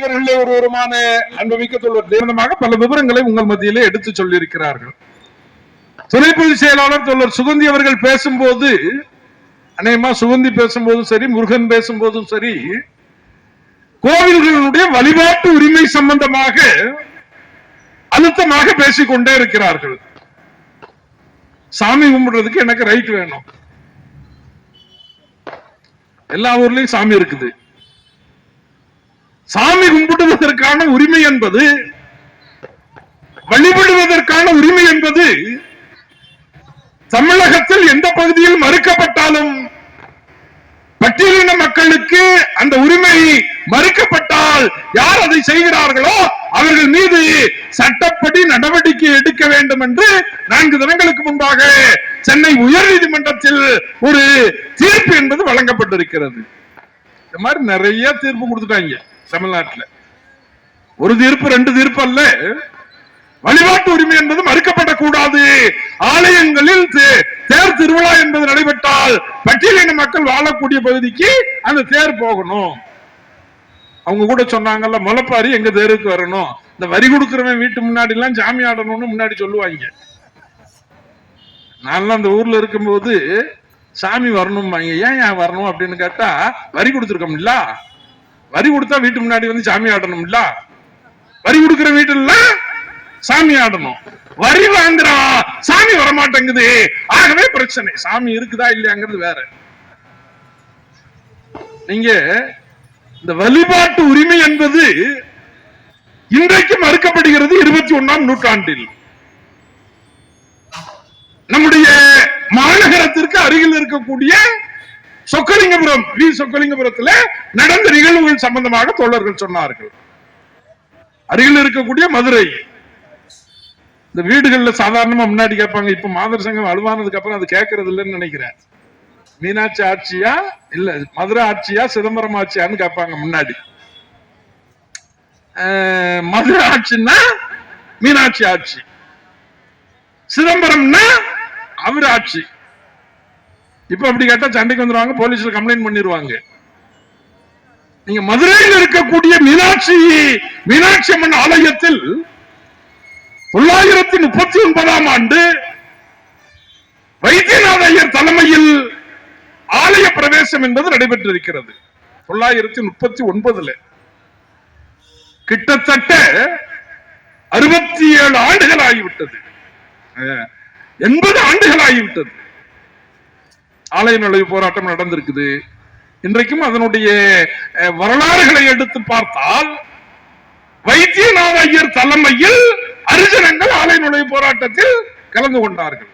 ஒருவருமான அன்புமிக்க தோழர் பல விவரங்களை உங்கள் மத்தியிலே எடுத்து சொல்லியிருக்கிறார்கள். துணை பொதுச் செயலாளர் தோழர் சுகந்தி அவர்கள் பேசும்போது, அநேகமா சுகந்தி பேசும்போதும் சரி, முருகன் பேசும்போதும் சரி, கோவில்களுடைய வழிபாட்டு உரிமை சம்பந்தமாக அழுத்தமாக பேசிக்கொண்டே இருக்கிறார்கள். சாமி கும்பிடுறதுக்கு எனக்கு ரைட் வேணும். எல்லா ஊர்லயும் சாமி இருக்குது. சாமி கும்பிடுவதற்கான உரிமை என்பது, வழிபடுவதற்கான உரிமை என்பது தமிழகத்தில் எந்த பகுதியில் மறுக்கப்பட்டாலும் பட்டியலின மக்களுக்கு அந்த உரிமை மறுக்கப்பட்டால் யார் அதை செய்கிறார்களோ அவர்கள் மீது சட்டப்படி நடவடிக்கை எடுக்க வேண்டும் என்று 4 தினங்களுக்கு முன்பாக சென்னை உயர்நீதிமன்றத்தில் ஒரு தீர்ப்பு என்பது வழங்கப்பட்டிருக்கிறது. இந்த மாதிரி நிறைய தீர்ப்பு கொடுத்துட்டாங்க தமிழ்நாட்டில். ஒரு தீர்ப்பு 2 தீர்ப்பு அல்ல. வழிபாட்டு உரிமை என்பது மறுக்கப்படக்கூடாது. ஆலயங்களில் தேர் திருவிழா என்பது நடைபெற்றால் பட்டியலின மக்கள் வாழக்கூடிய பகுதிக்கு அந்த தேர் போகணும். அவங்க கூட சொன்னாங்கல்ல, முளைப்பாரி எங்க தேருக்கு வரணும், இந்த வரி கொடுக்கிறவன் வீட்டு முன்னாடி எல்லாம் சாமி ஆடணும்னு முன்னாடி சொல்லுவாங்க. நான் அந்த ஊர்ல இருக்கும்போது சாமி வரணும், ஏன் வரணும் அப்படின்னு கேட்டா, வரி கொடுத்துருக்கோம்ல, வரி கொடுத்தா வீட்டு முன்னாடி வந்து சாமி ஆடணும்ல, வரி கொடுக்கிற வீட்டுல சாமி ஆடணும், வரி வாங்குறான் சாமி வரமாட்டேங்குது, ஆகவே பிரச்சனை. சாமி இருக்குதா இல்லையாங்கிறது வேற. நீங்க இந்த வழிபாட்டு உரிமை என்பது இன்றைக்கு மறுக்கப்படுகிறது 21ஆம் நூற்றாண்டில். நம்முடைய மாநகரத்திற்கு அருகில் இருக்கக்கூடிய சொக்கலிங்கபுரம், சொக்கலிங்கபுரத்தில் நடந்த நிகழ்வுகள் சம்பந்தமாக தோழர்கள் சொன்னார்கள். அருகில் இருக்கக்கூடிய மதுரை, இந்த வீடுகள்ல சாதாரணமா முன்னாடி கேட்பாங்க, இப்ப மாதர் சங்கம் வலுவானதுக்கு அப்புறம் அது கேட்கறது இல்லைன்னு நினைக்கிறேன். மீனாட்சி ஆட்சியா இல்ல மதுரை ஆட்சியா சிதம்பரம் ஆட்சியான்னு கேட்பாங்க முன்னாடி. மதுரை ஆட்சின்னா மீனாட்சி ஆட்சி, சிதம்பரம்னா அவர் ஆட்சி. இப்ப அப்படி கேட்டா சண்டைக்கு வந்துருவாங்க, போலீஸ்ல கம்ப்ளைண்ட் பண்ணிடுவாங்க. நீங்க மதுரையில் இருக்கக்கூடிய மீனாட்சி அம்மன் ஆலயத்தில் 939ஆம் ஆண்டு வைத்தியநாத ஐயர் தலைமையில் ஆலய பிரவேசம் என்பது நடைபெற்றிருக்கிறது. 939 கிட்டத்தட்ட 67 ஆண்டுகள் ஆகிவிட்டது, 80 ஆண்டுகள் ஆகிவிட்டது. ஆலய நுழைவு போராட்டம் நடந்திருக்குது. இன்றைக்கும் அதனுடைய வரலாறுகளை எடுத்து பார்த்தால் வைத்தியநாத ஐயர் தலைமையில் அரிஜனங்கள் ஆலய நுழைவு போராட்டத்தில் கலந்து கொண்டார்கள்.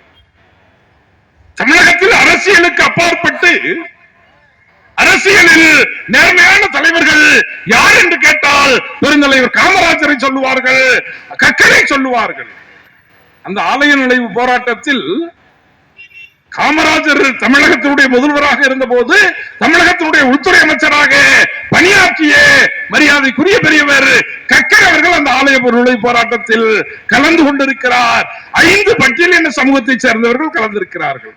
தமிழகத்தில் அரசியலுக்கு அப்பாற்பட்டு அரசியலில் நேர்மையான தலைவர்கள் யார் என்று கேட்டால் பெருந்தலைவர் காமராஜரை சொல்லுவார்கள், கக்கனை சொல்லுவார்கள். அந்த ஆலய நுழைவு போராட்டத்தில் காமராஜர் தமிழகத்தினுடைய முதல்வராக இருந்த போது தமிழகத்தினுடைய உள்துறை அமைச்சராக பணியாற்றிய மரியாதைக்குரிய பெரியவர் கக்கன் அவர்கள் அந்த ஆலய நுழைவு போராட்டத்தில் கலந்து கொண்டிருக்கிறார். 5 பட்டியலின சமூகத்தை சேர்ந்தவர்கள் கலந்திருக்கிறார்கள்.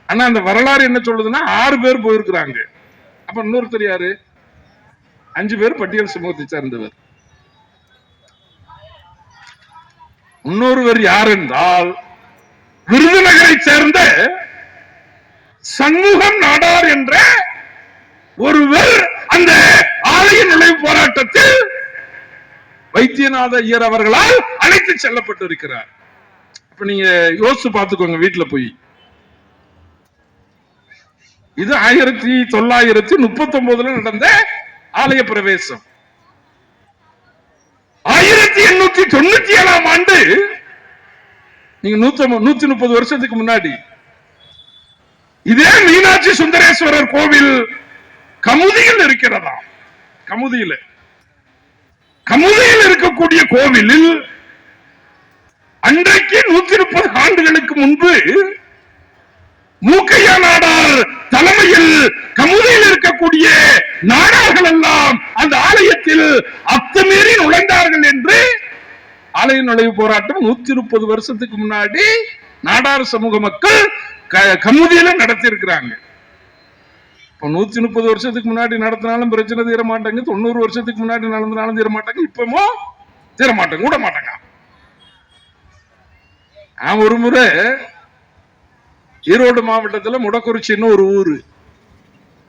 ஆனா அந்த வரலாறு என்ன சொல்லுதுன்னா 6 பேர் போயிருக்கிறாங்க. அப்ப இன்னொருத்தர் யாரு? 5 பேர் பட்டியல் சமூகத்தை சேர்ந்தவர். இன்னொருவர் யார் என்றால் விருதுநகரை சேர்ந்த சண்முகம் நாடார் என்ற ஒருவர் அந்த ஆலய நுழைவு போராட்டத்தில் வைத்தியநாத ஐயர் அவர்களால் அழைத்து செல்லப்பட்டிருக்கிறார். இப்ப நீங்க யோசிச்சு பார்த்துக்கோங்க வீட்டுல போய். இது 1939 நடந்த ஆலய பிரவேசம். 1897ஆம் ஆண்டு, நீங்க 130 வருஷத்துக்கு முன்னாடி, இதே மீனாட்சி சுந்தரேஸ்வரர் கோவில் கமுதியில் இருக்கிறதா? கமுதியில் இருக்கக்கூடிய கோவிலில் அன்றைக்கு 130 ஆண்டுகளுக்கு முன்பு மூக்கையா நாடார் தலைமையில் கமுதியில் இருக்கக்கூடிய நாடார்கள் எல்லாம் அந்த ஆலயத்தில் அத்துமீறி நுழைந்தார்கள் என்று ஆலய நுழைவு போராட்டம் 130 வருஷத்துக்கு முன்னாடி நாடார் சமூக மக்கள் கமுதியில நடத்தி இருக்கிறாங்க. 130 வருஷத்துக்கு முன்னாடி நடத்தினாலும் பிரச்சனை தீர மாட்டாங்க, 90 வருஷத்துக்கு முன்னாடி நடத்தினாலும் தீர மாட்டாங்க, இப்பமோ தீர மாட்டாங்க, கூட மாட்டாங்க. ஒரு முறை ஈரோடு மாவட்டத்தில் முடக்குறிச்சின்னு ஒரு ஊரு.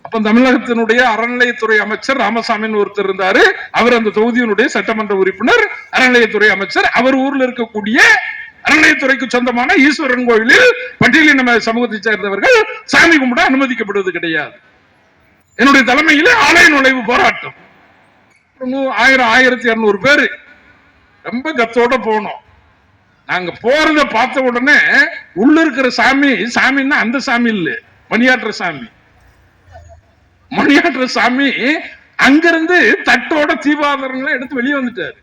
அப்ப தமிழகத்தினுடைய அறநிலையத்துறை அமைச்சர் ராமசாமின்னு ஒருத்தர் இருந்தாரு. அவர் அந்த தொகுதியினுடைய சட்டமன்ற உறுப்பினர், அறநிலையத்துறை அமைச்சர். அவர் ஊர்ல இருக்கக்கூடிய அறநிலையத்துறைக்கு சொந்தமான ஈஸ்வரன் கோயிலில் பட்டியலின சமூகத்தை சேர்ந்தவர்கள் சாமி கும்பிட அனுமதிக்கப்படுவது கிடையாது. என்னுடைய தலைமையில் ஆலய நுழைவு போராட்டம். 1200 பேரு ரொம்ப கத்தோட போனோம். நாங்க போறத பார்த்த உடனே உள்ள இருக்கிற சாமி, சாமின்னா அந்த சாமி இல்ல, மணியாற்ற சாமி. மணியாற்ற சாமி அங்கிருந்து தட்டோட தீபாதரங்களை எடுத்து வெளியே வந்துட்டாரு.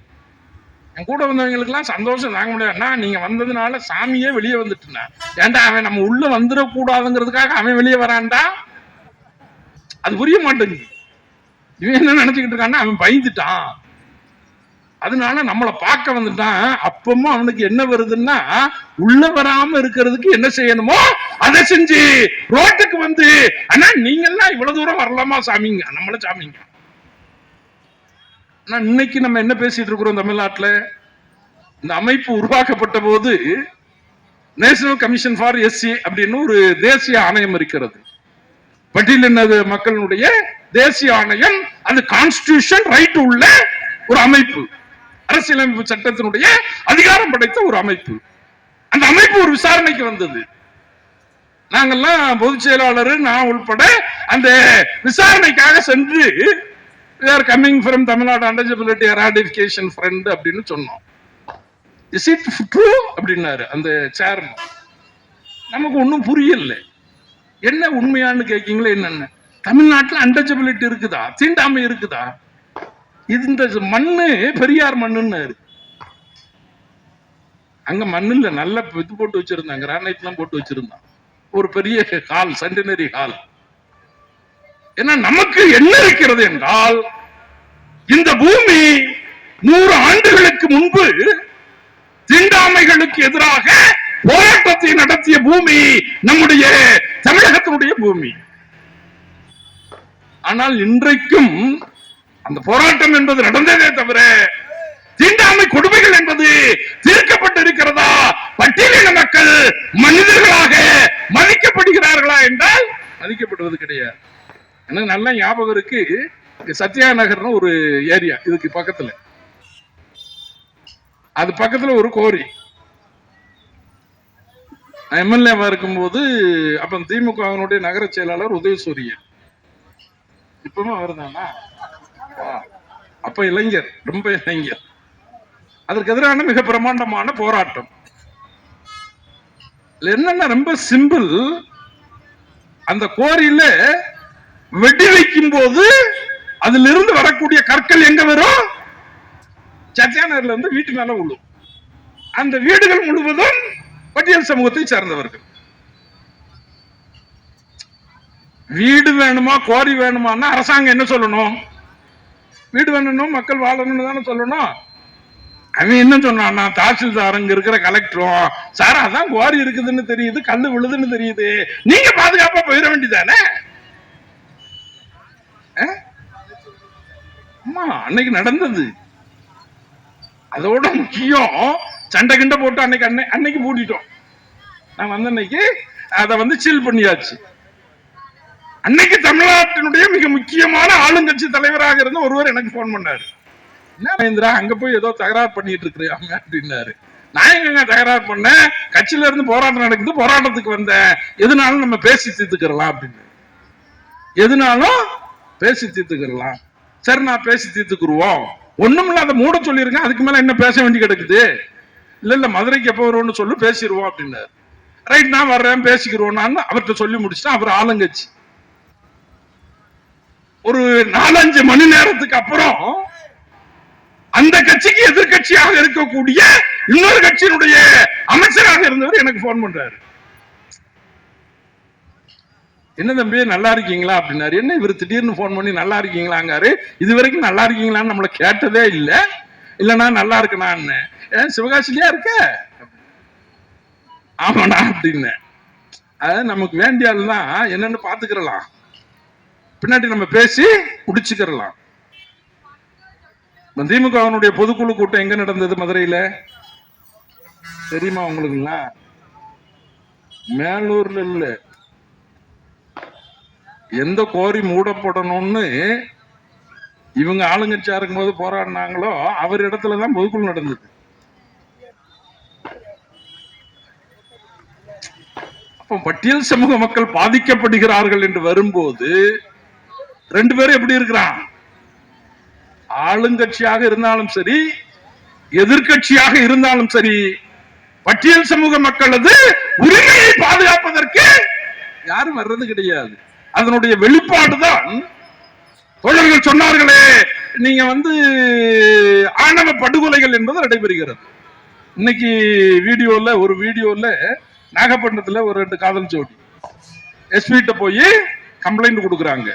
என் கூட வந்தவங்களுக்கு எல்லாம் சந்தோஷம் தாங்க முடியாதுன்னா, நீங்க வந்ததுனால சாமியே வெளியே வந்துட்டுனா. ஏன்டா அவன் நம்ம உள்ள வந்துடக்கூடாதுங்கிறதுக்காக அவன் வெளியே வரான்டா? அது புரிய மாட்டேங்குது. இவன் என்ன நினைச்சுக்கிட்டு இருக்கான்னா, அவன் பயந்துட்டான், அதனால நம்மளை பார்க்க வந்துட்டான். அப்பமும் அவனுக்கு என்ன வருதுன்னா, உள்ள வராம இருக்கிறதுக்கு என்ன செய்யணுமோ அதை செஞ்சு ரோட்டுக்கு வந்து, ஆனா நீங்க எல்லாம் இவ்வளவு தூரம் வரலாமா சாமிங்க, நம்மள சாமிங்க. இன்னைக்கு நம்ம என்ன பேசிட்டு இருக்கிறோம் தமிழ்நாட்டுல? இந்த அமைப்பு உருவாக்கப்பட்ட போது நேஷனல் கமிஷன் ஃபார் எஸ்சி அப்படின்னு ஒரு தேசிய ஆணையம் இருக்கிறது. பட்டியலின மக்களுடைய தேசிய ஆணையம். அது கான்ஸ்டிடியூஷன் ரைட் உள்ள ஒரு அமைப்பு, அரசியலமைப்பு சட்டத்தினுடைய அதிகாரம் படைத்த ஒரு அமைப்பு. அந்த அமைப்பு ஒரு விசாரணைக்கு வந்தது. நாங்கெல்லாம் பொதுச் செயலாளர், நான் உள்பட அந்த விசாரணைக்காக சென்று we are coming from Tamil Nadu untouchability eradication front அப்படின்னு சொன்னோம். இஸ் இட் ட்ரூ அப்படின்னாரு அந்த சேர்மன். நமக்கு ஒன்றும் புரியல. என்ன உண்மையான்னு கேட்கீங்களா? என்னன்னு தமிழ்நாட்டில் அன்டச்சபிலிட்டி இருக்குதா, தீண்டாமை இருக்குதா? இந்த மண்ணு பெரியார் மண்ணுன்னு அங்க மண்ணு இல்ல, நல்ல இது போட்டு வச்சிருந்தாங்க, கிரானைட் எல்லாம் போட்டு வச்சிருந்தான். ஒரு பெரிய ஹால், சென்டினரி ஹால். ஏன்னா நமக்கு என்ன இருக்கிறது என்றால், இந்த பூமி 100 ஆண்டுகளுக்கு முன்பு தீண்டாமைகளுக்கு எதிராக போராட்டத்தை நடத்திய பூமி நம்முடைய தமிழகத்தினுடைய பூமி. ஆனால் இன்றைக்கும் அந்த போராட்டம் என்பது நடந்ததே தவிர தீண்டாமை கொடுமைகள் என்பது தீர்க்கப்பட்டிருக்கிறதா? பட்டியலின மக்கள் மனிதர்களாக மதிக்கப்படுகிறார்களா என்றால் மதிக்கப்படுவது கிடையாது. எனக்கு நல்ல ஞாபகம் இருக்கு, சத்யா நகர்னு ஒரு ஏரியா, இதுக்கு பக்கத்துல, அது பக்கத்துல ஒரு கோரி. எம்எல்ஏவா இருக்கும்போது அப்ப திமுக நகர செயலாளர் உதயசூரியன், இப்பவும் அவர் தானா? அப்ப இளைஞர், ரொம்ப இளைஞர். அதற்கு எதிரான மிக பிரமாண்டமான போராட்டம். என்னன்னா ரொம்ப சிம்பிள். அந்த கோரியில வெடி வைக்கும் போது அதுல இருந்து வரக்கூடிய கற்கள் எங்க வரும்? சத்தியானர்ல இருந்து வீட்டு மேல விழும். அந்த வீடுகள் முழுவதும் பட்டியல் சமூகத்தை சேர்ந்தவர்கள். வீடு வேணுமா கோரி வேணுமான்னா அரசாங்கம் என்ன சொல்லணும்? வீடு வேணும், மக்கள் வாழணும்னு தானே சொல்லணும். அவன் என்ன சொன்னான்னா, தாசில்தார் அங்க இருக்கிற கலெக்டரும், சார் அதான் கோரி இருக்குதுன்னு தெரியுது, கல்லு விழுதுன்னு தெரியுது, நீங்க பாதுகாப்பா போயிட வேண்டியதானே. அம்மா அன்னைக்கு நடந்தது. அதோட முக்கியம், சண்டை கிண்ட போட்டு அன்னைக்கு மூடிட்டோம். நான் வந்த அன்னைக்கு அதை சீல் பண்ணியாச்சு. அன்னைக்கு தமிழ்நாட்டினுடைய மிக முக்கியமான ஆளுங்கட்சி தலைவராக இருந்த ஒருவர் எனக்கு போன் பண்ணாரு. என்ன மகேந்திரா, அங்க போய் ஏதோ தகராறு பண்ணிட்டு இருக்கிறாங்க அப்படின்னாரு. நான் எங்க தகராறு பண்ண, கட்சியில இருந்து போராட்டம் நடக்குது, போராட்டத்துக்கு வந்தேன், எதுனாலும் நம்ம பேசி தீர்த்துக்கிறலாம் அப்படின்னு. எதுனாலும் பேசி தீர்த்துக்கிறலாம். சரி, நான் பேசி தீர்த்துக்குருவோம், ஒண்ணும் இல்ல, அதை மூட சொல்லிருங்க, அதுக்கு மேல என்ன பேச வேண்டி கிடக்குது, இல்ல இல்ல மதுரைக்கு எப்ப வருவோம்னு சொல்லி பேசிடுவோம் அப்படின்னாரு. ரைட், நான் வர்றேன் பேசிக்கிறோம் நான் அவர்கிட்ட சொல்லி முடிச்சுட்டேன். அவர் ஆளுங்கட்சி. ஒரு 4-5 மணி நேரத்துக்கு அப்புறம் அந்த கட்சிக்கு எதிர்கட்சியாக இருக்கக்கூடிய இன்னொரு கட்சியினுடைய அமைச்சராக இருந்தவர் எனக்கு போன் பண்றாரு. என்ன தம்பி நல்லா இருக்கீங்களா அப்படின்னாரு. என்ன இவர் திடீர்னு போன் பண்ணி நல்லா இருக்கீங்களாங்காரு. இது வரைக்கும் நல்லா இருக்கீங்களான்னு நம்மளை கேட்டதே இல்லை. இல்லைன்னா நல்லா இருக்கணான்னு. சிவகாசிலியா இருக்க? ஆமாண்ணா அப்படின்னு. அது நமக்கு வேண்டிய ஆள் தான், என்னன்னு பாத்துக்கிறலாம். பின்னாடி நம்ம பேசி முடிச்சுக்கிறலாம். திமுகவினுடைய பொதுக்குழு கூட்டம் எங்க நடந்தது? மதுரையில தெரியுமா உங்களுக்கு? மேலூர்ல இல்ல. எந்த கோரி மூடப்படணும்னு இவங்க ஆளுங்கட்சியா இருக்கும்போது போராடினாங்களோ அவர் இடத்துலதான் பொதுக்குழு நடந்தது. அப்ப பட்டியல் சமூக மக்கள் பாதிக்கப்படுகிறார்கள் என்று வரும்போது ரெண்டு பேரும் எப்படி இருக்கிறான்? ஆளுங்கட்சியாக இருந்தாலும் சரி, எதிர்கட்சியாக இருந்தாலும் சரி, பட்டியல் சமூக மக்களது உரிமையை பாதுகாப்பதற்கு யாரும் வர்றது கிடையாது. அதனுடைய வெளிப்பாடுதான் தோழர்கள் சொன்னார்களே, நீங்க ஆணவ படுகொலைகள் என்பது நடைபெறுகிறது. இன்னைக்கு ஒரு வீடியோல நாகப்பட்டினத்துல ஒரு 2 காதல் ஜோடி எஸ்பிட்ட போய் கம்ப்ளைண்ட் கொடுக்குறாங்க.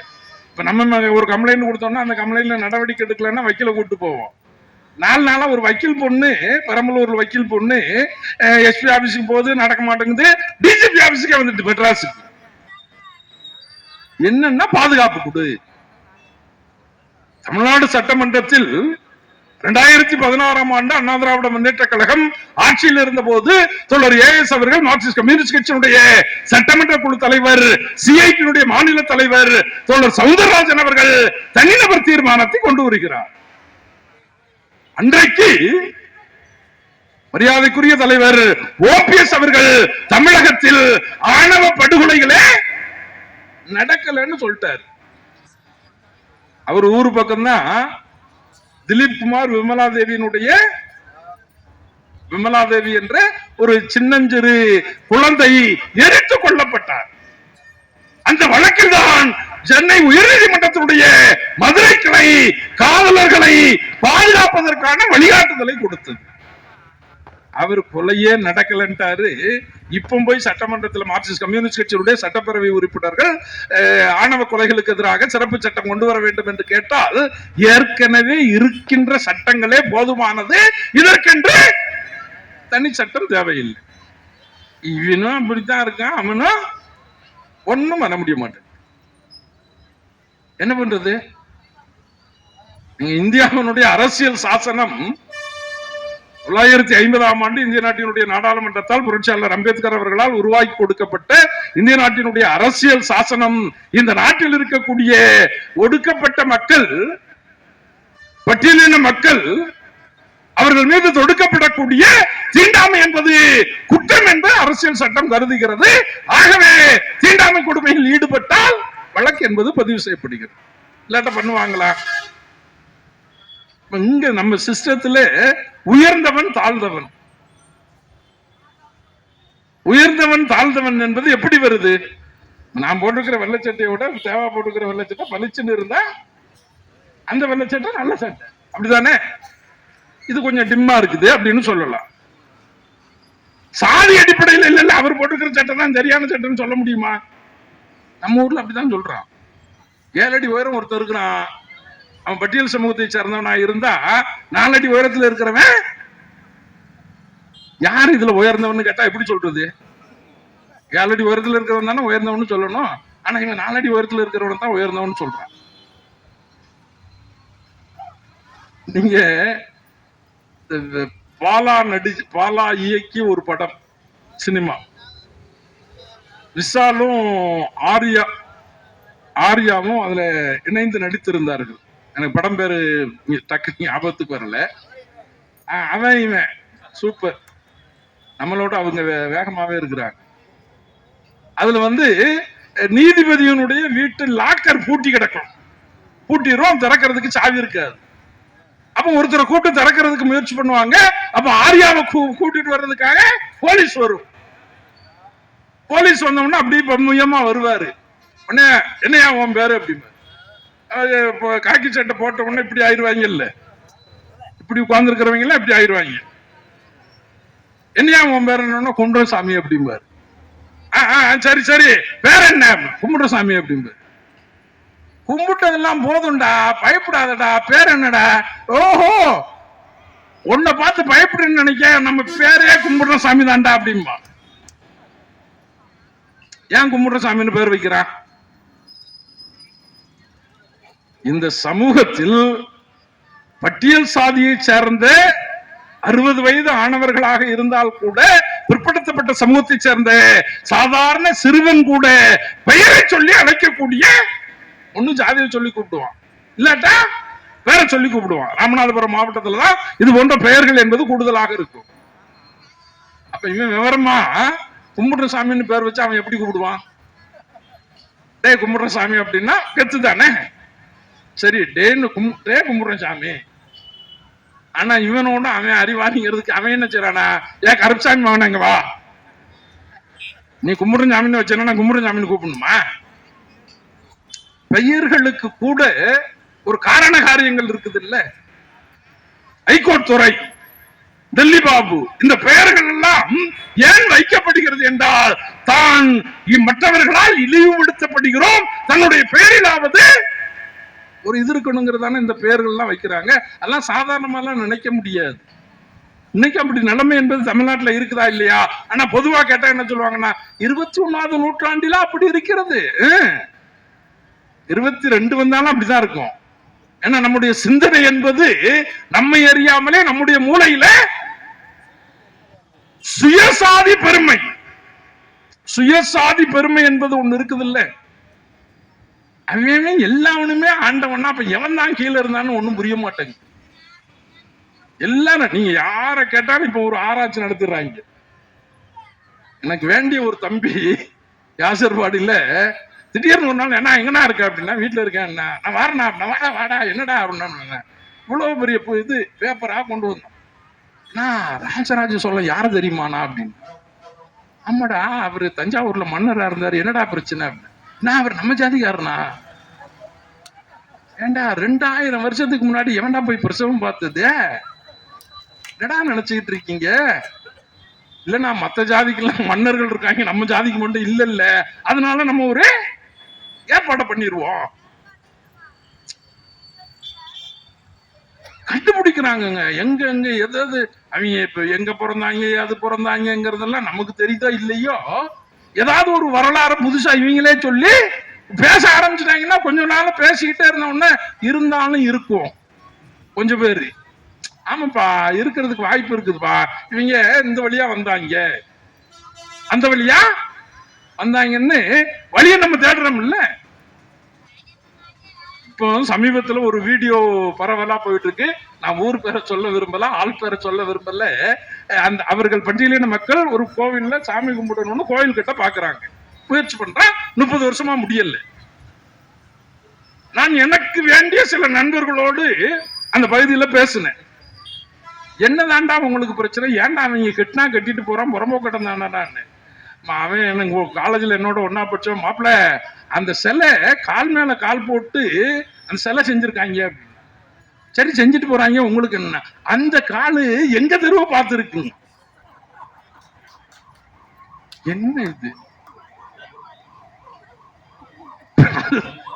இப்ப நம்ம ஒரு கம்ப்ளைண்ட் கொடுத்தோம்னா அந்த கம்ப்ளைண்ட்ல நடவடிக்கை எடுக்கலன்னா வக்கீல கூட்டு போவோம். 4 நாளா ஒரு வக்கீல் பொண்ணு, பெரம்பலூர்ல வக்கீல் பொண்ணு எஸ்பி ஆபீஸுக்கு போது நடக்க மாட்டேங்குது, டிஜிபி ஆபீஸுக்கே வந்துட்டு மெட்ராஸுக்கு. என்னன்னா பாதுகாப்பு கொடு. தமிழ்நாடு சட்டமன்றத்தில் 2016ஆம் ஆண்டு அண்ணா திராவிட முன்னேற்ற கழகம் ஆட்சியில் இருந்த போது தோழர் ஏஎஸ் அவர்கள் மார்க்சிஸ்ட் கம்யூனிஸ்ட் கட்சியினுடைய சட்டமன்ற குழு தலைவர், சிஐடியினுடைய மாநில தலைவர் தோழர் சவுந்தரராஜன் அவர்கள் தனிநபர் தீர்மானத்தை கொண்டு வருகிறார். அன்றைக்கு மரியாதைக்குரிய தலைவர் ஓபிஎஸ் அவர்கள் தமிழகத்தில் ஆணவ படுகொலைகளே நடக்கலன்னு சொல்லிட்டார். அவர் ஊரு பக்கம் தான் திலீப் குமார் விமலா தேவி என்ற ஒரு சின்னஞ்சிறு குழந்தை எரித்துக் கொல்லப்பட்டார். அந்த வழக்கில் தான் சென்னை உயர்நீதிமன்றத்தினுடைய மதுரை கிளை காவலர்களை பாதுகாப்பதற்கான வழிகாட்டுதலை கொடுத்தது. அவர் கொலையே நடக்கலன்ட்டாரு. இப்ப போய் சட்டமன்றத்தில் மார்க்சிஸ்ட் கம்யூனிஸ்ட் கட்சியுடைய சட்டப்பேரவை உறுப்பினர்கள் ஆணவ கொலைகளுக்கு எதிராக சிறப்பு சட்டம் கொண்டு வர வேண்டும் என்று கேட்டால் ஏற்கனவே இருக்கின்ற சட்டங்களே போதுமானது, இதற்கென்று தனி சட்டம் தேவையில்லை. இவனும் அப்படித்தான் இருக்கான், அவனும் ஒன்னும் பண்ண முடிய மாட்டேன். என்ன பண்றது? இந்தியாவினுடைய அரசியல் சாசனம் 1950ஆம் ஆண்டு இந்திய நாட்டினுடைய நாடாளுமன்றத்தால் புரட்சியாளர் அம்பேத்கர் அவர்களால் உருவாக்கி கொடுக்கப்பட்ட இந்திய நாட்டினுடைய அரசியல் சாசனம் இந்த நாட்டில் இருக்கக்கூடிய ஒடுக்கப்பட்ட மக்கள், பட்டியலின மக்கள், அவர்கள் மீது தொடுக்கப்படக்கூடிய தீண்டாமை என்பது குற்றம் என்று அரசியல் சட்டம் கருதுகிறது. ஆகவே தீண்டாமை கொடுமையில் ஈடுபட்டால் வழக்கு என்பது பதிவு செய்யப்படுகிறது. இல்லாட்ட பண்ணுவாங்களா? இங்க நம்ம சிஸ்டத்துல உயர்ந்தவன் தாழ்ந்தவன், உயர்ந்தவன் தாழ்ந்தவன் என்பது எப்படி வருது? நான் போட்டிருக்கிற வெள்ளச்சட்டையோட தேவா போட்டுக்கிற வெள்ளச்சட்டை பளிச்சுன்னு இருந்தா அந்த வெள்ளச்சட்டை நல்ல சட்டை, அப்படிதானே? இது கொஞ்சம் டிம்மா இருக்குது அப்படின்னு சொல்லலாம். சாதி அடிப்படையில் இல்ல அவர் போட்டுக்கிற சட்டை தான் சரியான சட்டம் சொல்ல முடியுமா? நம்ம ஊர்ல அப்படிதான் சொல்றான். 7 அடி உயரம் ஒருத்தர் இருக்கிறான், அவன் பட்டியல் சமூகத்தை சேர்ந்தவனா இருந்தா 4 அடி உயரத்தில் இருக்கிறவன் யார் இதுல உயர்ந்தவன் கேட்டா எப்படி சொல்றது? 7 அடி உயரத்தில் இருக்கிறவன் தானே உயர்ந்தவன் சொல்லணும். ஆனா இவன் 4 அடி உயரத்தில் இருக்கிறவன் தான் உயர்ந்தவன் சொல்றான். நீங்க பாலா இயக்கி ஒரு படம் சினிமா, விஷாலும் ஆர்யாவும் அதுல இணைந்து நடித்திருந்தார்கள். எனக்கு படம் பேரு டக்கு ஞாபகத்துக்கு வரல. அவன் இவன் சூப்பர், நம்மளோட அவங்க வேகமாவே இருக்கிறாங்க. அதுல நீதிபதியினுடைய வீட்டு லாக்கர் பூட்டி கிடக்கும், பூட்டிரும், திறக்கிறதுக்கு சாவி இருக்காது. அப்ப ஒருத்தரை கூப்பிட்டு திறக்கிறதுக்கு முயற்சி பண்ணுவாங்க. அப்ப ஆர்யாவை கூட்டிட்டு வர்றதுக்காக போலீஸ் வரும். போலீஸ் வந்தோம்னா அப்படி முயமா வருவாரு. என்னையா உன் பேரு அப்படிமா, காக்கி சட்டை போட்ட உடனே இப்படி ஆயிடுவாங்க, இல்ல இப்படி உட்கார்ந்து இருக்கிறவங்க இப்படி ஆயிடுவாங்க. என்னையா உன் பேர் என்ன? கும்பிடுறசாமி அப்படிம்பாரு. சரி சரி பேர் என்ன? கும்பிடுறசாமி அப்படிம்பாரு. கும்பிட்டதெல்லாம் போதும்டா, பயப்படாதடா, பேர் என்னடா? ஓஹோ, உன்னை பார்த்து பயப்படுன்னு நினைக்க, நம்ம பேரே கும்பிடுற சாமி தான்டா அப்படின்பா. ஏன் கும்பிடுற சாமின்னு பேர் வைக்கிறான்? இந்த சமூகத்தில் பட்டியல் சாதியை சேர்ந்த 60 வயது ஆனவர்களாக இருந்தால் கூட பிற்படுத்தப்பட்ட சமூகத்தை சேர்ந்த சாதாரண சிறுவன் கூட பெயரை சொல்லி அழைக்கக்கூடிய ஒண்ணு ஜாதியை சொல்லி கூப்பிடுவான், இல்லாட்டா பேரை சொல்லி கூப்பிடுவான். ராமநாதபுரம் மாவட்டத்துல தான் இது போன்ற பெயர்கள் என்பது கூடுதலாக இருக்கும். அப்ப இவன் விவரமா கும்பிடுற சாமின்னு பேர் வச்சு அவன் எப்படி கூப்பிடுவான்? டே கும்பிடுற சாமி அப்படின்னா கெத்து தானே. சரி டேன்னு கும்பிடுற சாமி. ஆனா இவனோட அவன் அறிவாளிங்கிறதுக்கு அவன் என்ன செய்யறானா, ஏன் கருப்சாமி அவன் எங்க வா, நீ கும்பிடுற சாமின்னு வச்சா நான் கும்பிடுற சாமின்னு கூப்பிடணுமா? பெயர்களுக்கு கூட ஒரு காரண காரியங்கள் இருக்குது இல்ல. ஹைகோர்ட் துறை, டெல்லி பாபு, இந்த பெயர்கள் எல்லாம் ஏன் வைக்கப்படுகிறது என்றால் தான் மற்றவர்களால் இழிவுபடுத்தப்படுகிறோம், தன்னுடைய பெயரிலாவது ஒரு இது இருக்கணுங்கிறதான இந்த பெயர்கள் எல்லாம் வைக்கிறாங்க. அதெல்லாம் சாதாரணமாலாம் நினைக்க முடியாது. இன்னைக்கு அப்படி நிலைமை என்பது தமிழ்நாட்டில் இருக்குதா இல்லையா? ஆனா பொதுவா கேட்டா என்ன சொல்லுவாங்கன்னா 21ஆவது நூற்றாண்டில அப்படி இருக்கிறது, 22 வந்தாலும் அப்படிதான் இருக்கும். ஏன்னா நம்முடைய சிந்தனை என்பது நம்மை அறியாமலே நம்முடைய மூளையில சுயசாதி பெருமை, சுயசாதி பெருமை என்பது ஒண்ணு இருக்குது இல்ல. அவன் எல்லாவனுமே ஆண்டவனா, அப்ப எவன் தான் கீழே இருந்தான்னு ஒண்ணும் புரிய மாட்டேங்குது. எல்லாரும் நீங்க யார கேட்டாலும் இப்ப ஒரு ஆராய்ச்சி நடத்துறாங்க. எனக்கு வேண்டிய ஒரு தம்பி யாசர்பாடியில திடீர்னு ஒரு நாள் என்ன எங்கனா இருக்க அப்படின்னா வீட்டுல இருக்கேன், நான் வரேனா அப்படின்னா வாடா வாடா என்னடா அப்படின்னா இவ்வளவு பெரிய இது பேப்பரா கொண்டு வந்தோம். நான் ராஜராஜ சொல்ல யார தெரியுமாண்ணா அப்படின்னு. ஆமாடா அவரு தஞ்சாவூர்ல மன்னரா இருந்தாரு, என்னடா பிரச்சனை அப்படின்னு. நான் அவர் நம்ம ஜாதிக்காரனா? ஏண்டா 2000 வருஷத்துக்கு முன்னாடி எவன்டா போய் பிரசவம் பார்த்தது? என்னடா நினைச்சுக்கிட்டு இருக்கீங்க? இல்ல மத்த ஜாதிக்கெல்லாம் மன்னர்கள் இருக்காங்க, நம்ம ஜாதிக்கு மட்டும் இல்ல இல்ல, அதனால நம்ம ஒரு ஏற்பாடு பண்ணிடுவோம். கண்டுபிடிக்கிறாங்க எங்க எங்க எதாவது அவங்க இப்ப எங்க பிறந்தாங்க அது பிறந்தாங்கிறதெல்லாம் நமக்கு தெரியுதோ இல்லையோ, ஏதாவது ஒரு வரலாறு புதுசா இவங்களே சொல்லி பேச ஆரம்பிச்சுட்டாங்கன்னா கொஞ்ச நாள் பேசிக்கிட்டே இருந்தோம்னா இருந்தாலும் இருக்கும் கொஞ்சம் பேரு. ஆமாப்பா இருக்கிறதுக்கு வாய்ப்பு இருக்குதுப்பா, இவங்க இந்த வழியா வந்தாங்க அந்த வழியா வந்தாங்கன்னு வழியை நம்ம தேடுறோம் இல்ல. இப்போ சமீபத்துல ஒரு வீடியோ பரவலா போயிட்டு இருக்கு. நான் ஊர் பேரை சொல்ல விரும்பல, ஆள் பேரை சொல்ல விரும்பல. அந்த அவர்கள் பட்டியலின மக்கள் ஒரு கோவில்ல சாமி கும்பிடணும்னு கோவில் கிட்ட பாக்குறாங்க, முயற்சி பண்றேன், 30 வருஷமா முடியல. நான் எனக்கு வேண்டிய சில நண்பர்களோடு அந்த பகுதியில் பேசினேன். என்னதாண்டா உங்களுக்கு பிரச்சனை, ஏன்டா அவங்க கெட்டினா கட்டிட்டு போறான், புறம்போக்கட்டம் தானடான்னு. அவன் எனக்கு காலேஜில் என்னோட ஒன்னா படிச்சோம், மாப்பிள்ள அந்த சிலை கால் மேல கால் போட்டு அந்த சிலை செஞ்சிருக்காங்க. சரி செஞ்சுட்டு போறாங்க, உங்களுக்கு என்ன? அந்த காலு எங்க தெருவை பார்த்துருக்குங்க. என்ன இது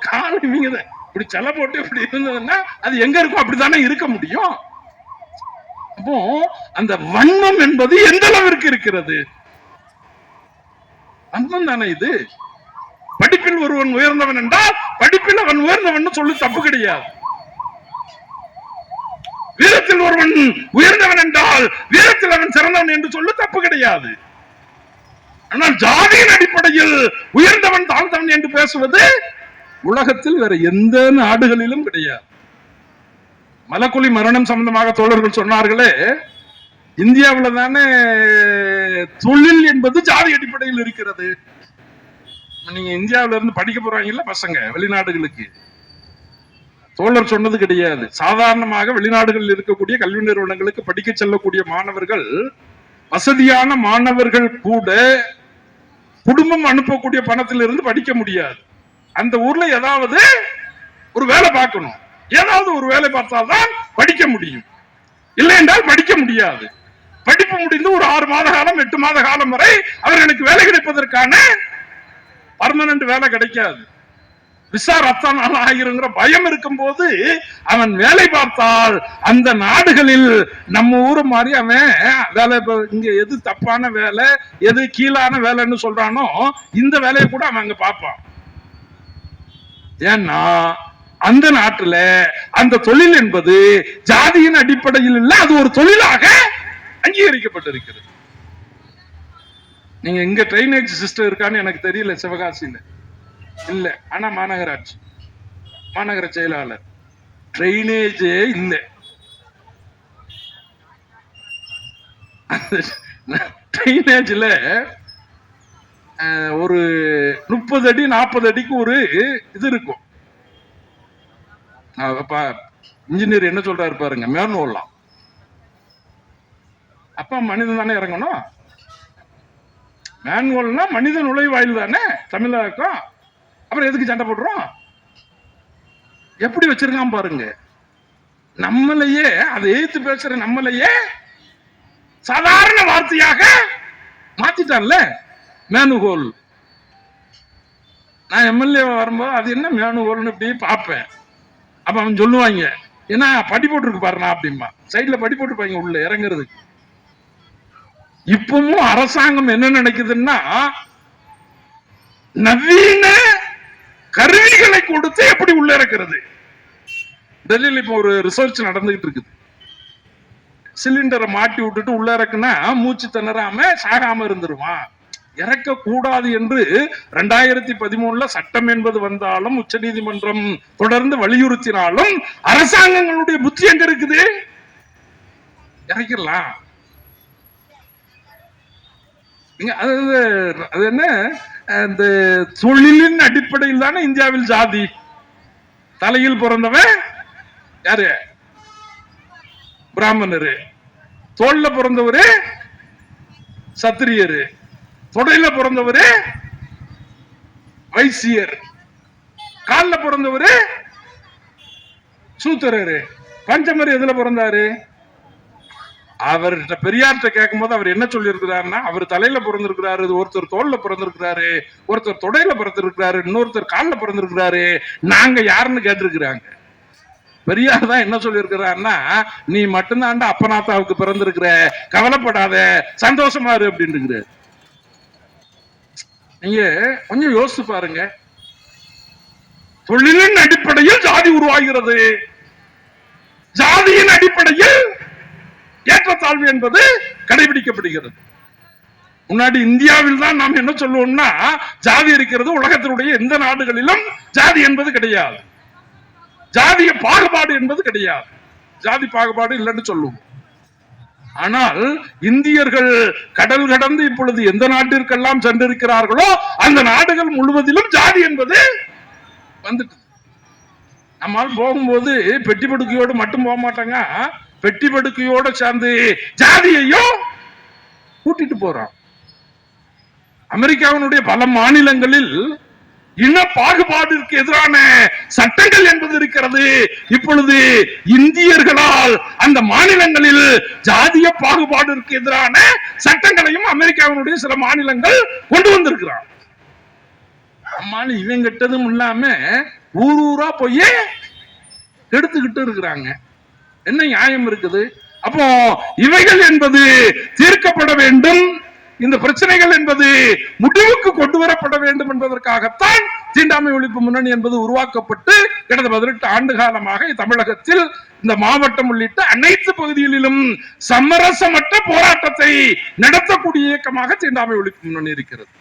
காலு இவங்க இப்படி சிலை போட்டு இப்படி இருந்ததுன்னா அது எங்க இருக்கும், அப்படித்தானே இருக்க முடியும். அப்போ அந்த வன்மம் என்பது எந்த அளவிற்கு இருக்கிறது? வன்மம் தானே இது. படிப்பில் ஒருவன் உயர்ந்தவன் என்றால் படிப்பில் அவன் உயர்ந்தவன் சொல்லி தப்பு கிடையாது. வீரத்தில் ஒருவன் உயர்ந்தவன் என்றால் வீரத்தில் அவன் சிறந்தவன் என்று சொல்லி தப்பு கிடையாது. ஆனால் ஜாதியின் அடிப்படையில் உயர்ந்தவன் தாழ்ந்தவன் என்று பேசுவது உலகத்தில் வேற எந்த நாடுகளிலும் கிடையாது. மலக்குழி மரணம் சம்பந்தமாக தோழர்கள் சொன்னார்களே, இந்தியாவில் தானே தொழில் என்பது ஜாதி அடிப்படையில் இருக்கிறது. நீங்க இந்தியாவில இருந்து படிக்க போறாங்கல்ல பசங்க வெளிநாடுகளுக்கு, தோழர் சொன்னது கிடையாது. சாதாரணமாக வெளிநாடுகளில் இருக்கக்கூடிய கல்வி நிறுவனங்களுக்கு படிக்க செல்லக்கூடிய மாணவர்கள், வசதியான மாணவர்கள் கூட குடும்பம் அனுப்பக்கூடிய பணத்திலிருந்து படிக்க முடியாது. அந்த ஊர்ல ஏதாவது ஒரு வேலை பார்க்கணும், ஏதாவது ஒரு வேலை பார்த்தால்தான் படிக்க முடியும், இல்லை என்றால் படிக்க முடியாது. படிப்பு முடிந்து ஒரு 6 மாத காலம் 8 மாத காலம் வரை அவர்களுக்கு வேலை கிடைப்பதற்கான பர்மனன்ட் வேலை கிடைக்காது. விசா ரத்தானால ஆகிருங்கிற பயம் இருக்கும் போது அவன் வேலை பார்த்தால் அந்த நாடுகளில் நம்ம ஊரு மாதிரி அவன் வேலை, இங்க எது தப்பான வேலை எது கீழான வேலைன்னு சொல்றானோ இந்த வேலையை கூட அவன் அங்க பார்ப்பான். ஏன்னா அந்த நாட்டுல அந்த தொழில் என்பது ஜாதியின் அடிப்படையில் இல்ல, அது ஒரு தொழிலாக அங்கீகரிக்கப்பட்டிருக்கிறது. நீங்க இங்க ட்ரைனேஜ் சிஸ்டம் இருக்கான்னு எனக்கு தெரியல, சிவகாசியில இல்ல. ஆனா மாநகராட்சி மாநகர செயலாளர் ட்ரைனேஜே இல்லை. ட்ரைனேஜ்ல ஒரு 30 அடி 40 அடிக்கு ஒரு இது இருக்கும். இன்ஜினியர் என்ன சொல்றாரு பாருங்க, மேனுவல்லாம். அப்ப மனிதன் தானே இறங்கணும். மேனுவல்னா மனித நுழைவாயில் தானே தமிழகம். அப்புறம் எதுக்கு சண்டை போடுறோம்? எப்படி வச்சிருக்கான் பாருங்க. நம்மளையே அதை எதிர்த்து பேசுற நம்மளையே சாதாரண வார்த்தையாக மாத்திட்டான்ல மேனுகோல். நான் எம்எல்ஏ வரும்போது அது என்ன மேனுகோல்னு இப்படி பார்ப்பேன். அப்ப அவன் சொல்லுவாங்க, ஏன்னா படி போட்டுருக்கு பாருண்ணா அப்படிமா. சைட்ல படி போட்டுருப்பாங்க உள்ள இறங்குறதுக்கு. இப்பவும் அரசாங்கம் என்ன நினைக்குதுன்னா, நவீன கருவிகளை கொடுத்து எப்படி உள்ள இறக்கிறது. டெல்லியில இப்ப ஒரு ரிசர்ச் நடந்துகிட்டு இருக்குது. சிலிண்டரை மாட்டி விட்டுட்டு உள்ள இறக்குனா மூச்சு திணறாம சாகாம இருந்துருவான். இறக்க கூடாது என்று 2013 சட்டம் என்பது வந்தாலும் உச்ச நீதிமன்றம் தொடர்ந்து வலியுறுத்தினாலும் அரசாங்கங்களுடைய புத்தி எங்க இருக்குது? இறக்கிடலாம். அது என்ன, இந்த தொழிலின் அடிப்படையில் தானே இந்தியாவில் ஜாதி. தலையில் பிறந்தவன் யாரு? பிராமணரு. தோல்ல பிறந்தவரு சத்திரியரு. தொடையில பிறந்தவரு வைசியர். கால்ல பிறந்தவரு சூத்திரரு. பஞ்சமர் எதுல பிறந்தாரு? அவர்கிட்ட பெரியார்கிட்ட கேட்கும் போது அவர் என்ன சொல்லி இருக்கிறாருன்னா, அவர் தலையில பிறந்திருக்கிறாரு, ஒருத்தர் தோல்ல பிறந்திருக்கிறாரு, ஒருத்தர் தொடையில பிறந்திருக்கிறாரு, இன்னொருத்தர் கால்ல பிறந்திருக்கிறாரு, நாங்க யாருன்னு கேட்டிருக்கிறாங்க. பெரியார் தான் என்ன சொல்லி இருக்கிறாருன்னா, நீ மட்டும்தான்டா அப்பனாத்தாவுக்கு பிறந்திருக்கிற, கவலைப்படாத, சந்தோஷமா இரு அப்படின்னு இருக்கிறார். நீங்க கொஞ்சம் யோசிச்சு பாருங்க. தொழிலின் அடிப்படையில் ஜாதி உருவாகிறது. ஜாதியின் அடிப்படையில் ஏற்றத்தாழ்வு என்பது கடைபிடிக்கப்படுகிறது. முன்னாடி இந்தியாவில் தான் நாம் என்ன சொல்லுவோம்னா, ஜாதி இருக்கிறது. உலகத்தினுடைய எந்த நாடுகளிலும் ஜாதி என்பது கிடையாது. ஜாதிய பாகுபாடு என்பது கிடையாது. ஜாதி பாகுபாடு இல்லைன்னு சொல்லுவோம். ஆனால் இந்தியர்கள் கடல் கடந்து இப்பொழுது எந்த நாட்டிற்கெல்லாம் சென்றிருக்கிறார்களோ அந்த நாடுகள் முழுவதிலும் ஜாதி என்பது வந்துட்டு. நம்மால் போகும்போது பெட்டி படுக்கையோடு மட்டும் போக மாட்டாங்க, பெட்டி படுக்கையோட சேர்ந்து ஜாதியையும் கூட்டிட்டு போறோம். அமெரிக்காவினுடைய பல மாநிலங்களில் இன பாகுபாட்டிற்கு எதிரான சட்டங்கள் என்பது இருக்கிறது. இப்பொழுது இந்தியர்களால் அந்த மாநிலங்களில் ஜாதிய பாகுபாட்டிற்கு எதிரான சட்டங்களையும் அமெரிக்காவினுடைய சில மாநிலங்கள் கொண்டு வந்திருக்கிறார். நம்மால் இவன் கிட்டதும் இல்லாம ஊர் ஊரா போய் எடுத்துக்கிட்டு இருக்கிறாங்க. என்ன நியாயம் இருக்குது? அப்போ இவைகள் என்பது தீர்க்கப்பட வேண்டும். இந்த பிரச்சனைகள் என்பது முடிவுக்கு கொண்டு வரப்பட வேண்டும் என்பதற்காகத்தான் தீண்டாமை ஒழிப்பு முன்னணி என்பது உருவாக்கப்பட்டு கடந்த 18 ஆண்டு காலமாக தமிழகத்தில் இந்த மாவட்டம் உள்ளிட்ட அனைத்து பகுதிகளிலும் சமரசமற்ற போராட்டத்தை நடத்தக்கூடிய இயக்கமாக தீண்டாமை ஒழிப்பு முன்னணி இருக்கிறது.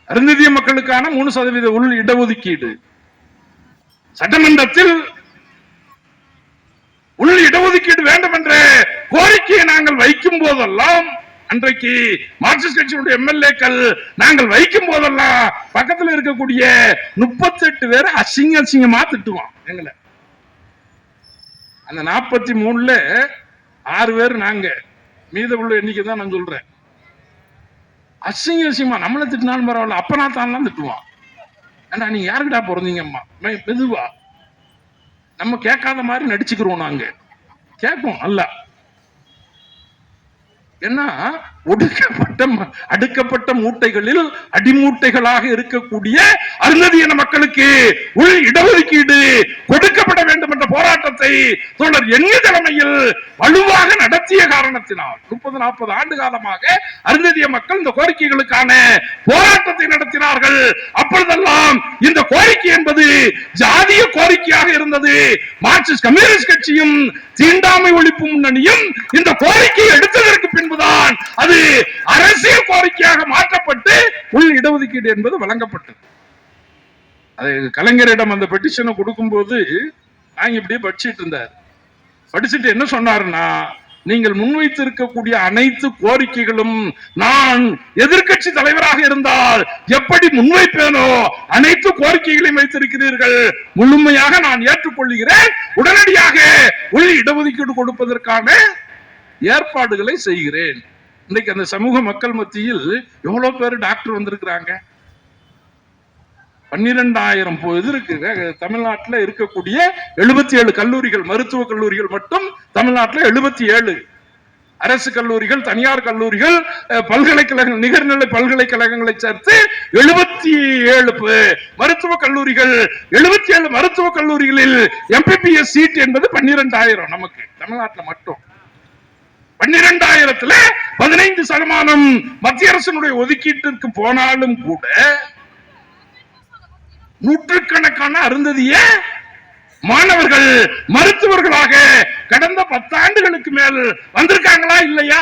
அருந்ததிய மக்களுக்கான 3% உள் இடஒதுக்கீடு சட்டமன்றத்தில் உள் இடஒதுக்கீடு வேண்டும் என்ற கோரிக்கையை நாங்கள் வைக்கும் போதெல்லாம், அன்றைக்கு மார்க்சிஸ்ட் கட்சியினுடைய எம்எல்ஏக்கள் நாங்கள் வைக்கும் போதெல்லாம் பக்கத்தில் இருக்கக்கூடிய 38 பேர் அசிங்கமா திட்டுவான் எங்களை. அந்த 43ல 6 பேர் நாங்க, மீத உள்ள எண்ணிக்கை தான் நான் சொல்றேன். அசிங்கமா நம்மள திட்டினாலும் பரவாயில்ல, அப்பனா தான் திட்டுவான். ஏன்னா நீங்க யாருக்கிட்டா பிறந்தீங்கம்மா, மெதுவா நம்ம கேட்காத மாதிரி நடிச்சுக்கிறோம். நாங்க கேட்போம் அல்ல. ஏன்னா ஒடுக்கப்பட்ட அடுக்கப்பட்ட மூட்டைகளில் அடிமூட்டைகளாக இருக்கக்கூடிய அருந்ததியின மக்களுக்கு உள் இடஒதுக்கீடு கொடுக்கப்பட வேண்டும் என்ற போராட்டத்தை தோழர் எண்ணி தலைமையில் வலுவாக நடத்திய காரணத்தினால் 30-40 ஆண்டு காலமாக அருந்ததிய மக்கள் இந்த கோரிக்கைகளுக்கான போராட்டத்தை நடத்தினார்கள். அப்பொழுதெல்லாம் இந்த கோரிக்கை என்பது ஜாதிய கோரிக்கையாக இருந்தது. மார்க்சிஸ்ட் கம்யூனிஸ்ட் கட்சியும் தீண்டாமை ஒழிப்பு முன்னணியும் இந்த கோரிக்கையை எடுத்ததற்கு பின்புதான் அது அரசியல் கோரிக்கையாக மாற்றப்பட்டு உள் இடஒதுக்கீடு என்பது வழங்கப்பட்டது. அது கலைஞரிடம் அந்த பெட்டிஷனை கொடுக்கும் போது நாங்க இப்படியே படிச்சுட்டு இருந்தார். படிச்சுட்டு என்ன சொன்னாருன்னா, நீங்கள் முன்வைத்திருக்கக்கூடிய அனைத்து கோரிக்கைகளும் நான் எதிர்க்கட்சி தலைவராக இருந்தால் எப்படி முன்வைப்பேனோ அனைத்து கோரிக்கைகளையும் வைத்திருக்கிறீர்கள், முழுமையாக நான் ஏற்றுக்கொள்கிறேன், உடனடியாக உள் இடஒதுக்கீடு கொடுப்பதற்கான ஏற்பாடுகளை செய்கிறேன். இன்னைக்கு அந்த சமூக மக்கள் மத்தியில் எவ்வளவு பேர் டாக்டர் வந்திருக்கிறாங்க. 12,000 இது இருக்கு. தமிழ்நாட்டில் இருக்கக்கூடிய 77 கல்லூரிகள், மருத்துவ கல்லூரிகள் மட்டும் தமிழ்நாட்டில் 77 அரசு கல்லூரிகள், தனியார் கல்லூரிகள், பல்கலைக்கழக நிகர்நிலை பல்கலைக்கழகங்களை சேர்த்து 77 மருத்துவ கல்லூரிகள். 77 மருத்துவ கல்லூரிகளில் MBBS சீட் என்பது 12,000 நமக்கு தமிழ்நாட்டில் மட்டும். 12,000த்துல 15% மத்திய அரசினுடைய ஒதுக்கீட்டிற்கு போனாலும் கூட நூற்றுக்கணக்கான அருந்ததிய மாணவர்கள் மருத்துவர்களாக கடந்த 10 ஆண்டுகளுக்கு மேல் வந்திருக்காங்களா இல்லையா?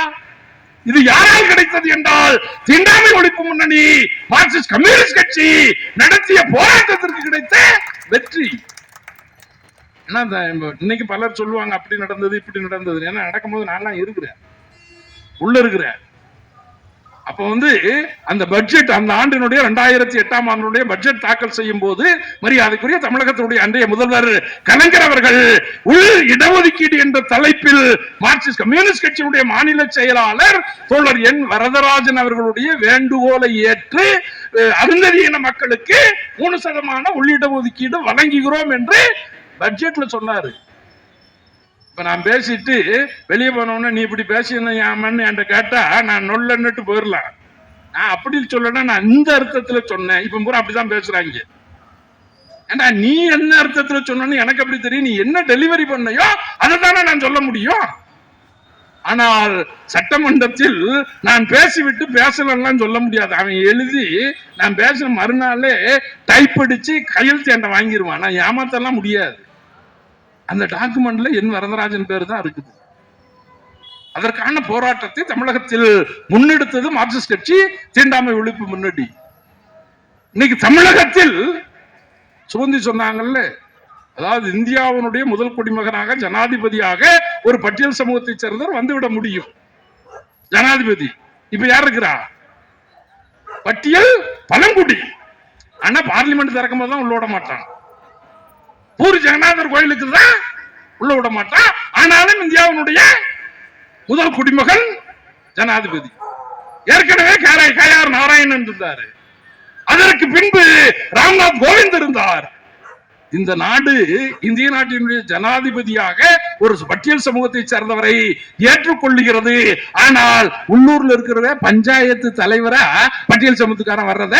இது யாரால் கிடைத்தது என்றால் தீண்டாமை ஒழிப்பு முன்னணி மார்க்சிஸ்ட் கம்யூனிஸ்ட் கட்சி நடத்திய போராட்டத்திற்கு கிடைத்த வெற்றி. இன்னைக்கு பலர் சொல்லுவாங்க அப்படி நடந்தது இப்படி நடந்தது. ஏன்னா நடக்கும்போது நான் இருக்கிறேன், உள்ள இருக்கிறேன். அப்ப அந்த பட்ஜெட் அந்த ஆண்டினுடைய 2008ஆம் ஆண்டினுடைய பட்ஜெட் தாக்கல் செய்யும் போது மரியாதைக்குரிய தமிழகத்தினுடைய அன்றைய முதல்வர் கலைஞர் அவர்கள் உள் இடஒதுக்கீடு என்ற தலைப்பில் மார்க்சிஸ்ட் கம்யூனிஸ்ட் கட்சியினுடைய மாநில செயலாளர் தோழர் என் வரதராஜன் அவர்களுடைய வேண்டுகோளை ஏற்று அருந்ததியின மக்களுக்கு 3% உள் இடஒதுக்கீடு வழங்குகிறோம் என்று பட்ஜெட்ல சொன்னாரு. இப்ப நான் பேசிட்டு வெளியே போனோம்னா நீ இப்படி பேசினு என்கிட்ட கேட்டா நான் நொல்லன்னுட்டு போயிடலாம். நான் அப்படி சொல்லணும், நான் இந்த அர்த்தத்துல சொன்னேன். இப்ப பூரா அப்படிதான் பேசுறாங்க. ஏன்னா நீ என்ன அர்த்தத்துல சொன்னு எனக்கு அப்படி தெரியும். நீ என்ன டெலிவரி பண்ணையோ அதை தானே நான் சொல்ல முடியும். ஆனால் சட்டமன்றத்தில் நான் பேசிவிட்டு பேசலாம் சொல்ல முடியாது. அவன் எழுதி நான் பேசின மறுநாளே டைப் அடிச்சு கையெழுத்து என்கிட்ட வாங்கிடுவான். நான் ஏமாத்தலாம் முடியாது. அந்த டாக்குமெண்ட்ல என் வரதராஜன் பேர் தான் இருக்குது. அதற்கான போராட்டத்தை தமிழகத்தில் முன்னெடுத்தது மார்க்சிஸ்ட் கட்சி, தீண்டாமை ஒழிப்பு முன்னணி. இன்னைக்கு தமிழகத்தில் சுதந்தி சொன்னாங்கல்ல, அதாவது இந்தியாவினுடைய முதல் குடிமகனாக ஜனாதிபதியாக ஒரு பட்டியல் சமூகத்தை சேர்ந்தவர் வந்துவிட முடியும். ஜனாதிபதி இப்ப யார் இருக்கிறா? பட்டியல் பழங்குடி. ஆனா பார்லிமெண்ட் திறக்கும் போது தான் உள்ள விட மாட்டான். பூரி ஜெகநாதர் கோயிலுக்கு தான் உள்ள விட மாட்டான். ஆனாலும் இந்தியாவினுடைய முதல் குடிமகன் ஜனாதிபதி. ஏற்கனவே KR நாராயணன் இருந்தாரு. அதற்கு பின்பு ராம்நாத் கோவிந்த் இருந்தார். இந்த நாடு இந்திய நாட்டினுடைய ஜனாதிபதியாக ஒரு பட்டியல் சமூகத்தை சேர்ந்தவரை ஏற்றுக்கொள்ளுகிறது. ஆனால் உள்ளூர்ல இருக்கிற பஞ்சாயத்து தலைவரா பட்டியல் சமூகத்துக்காரன் வர்றத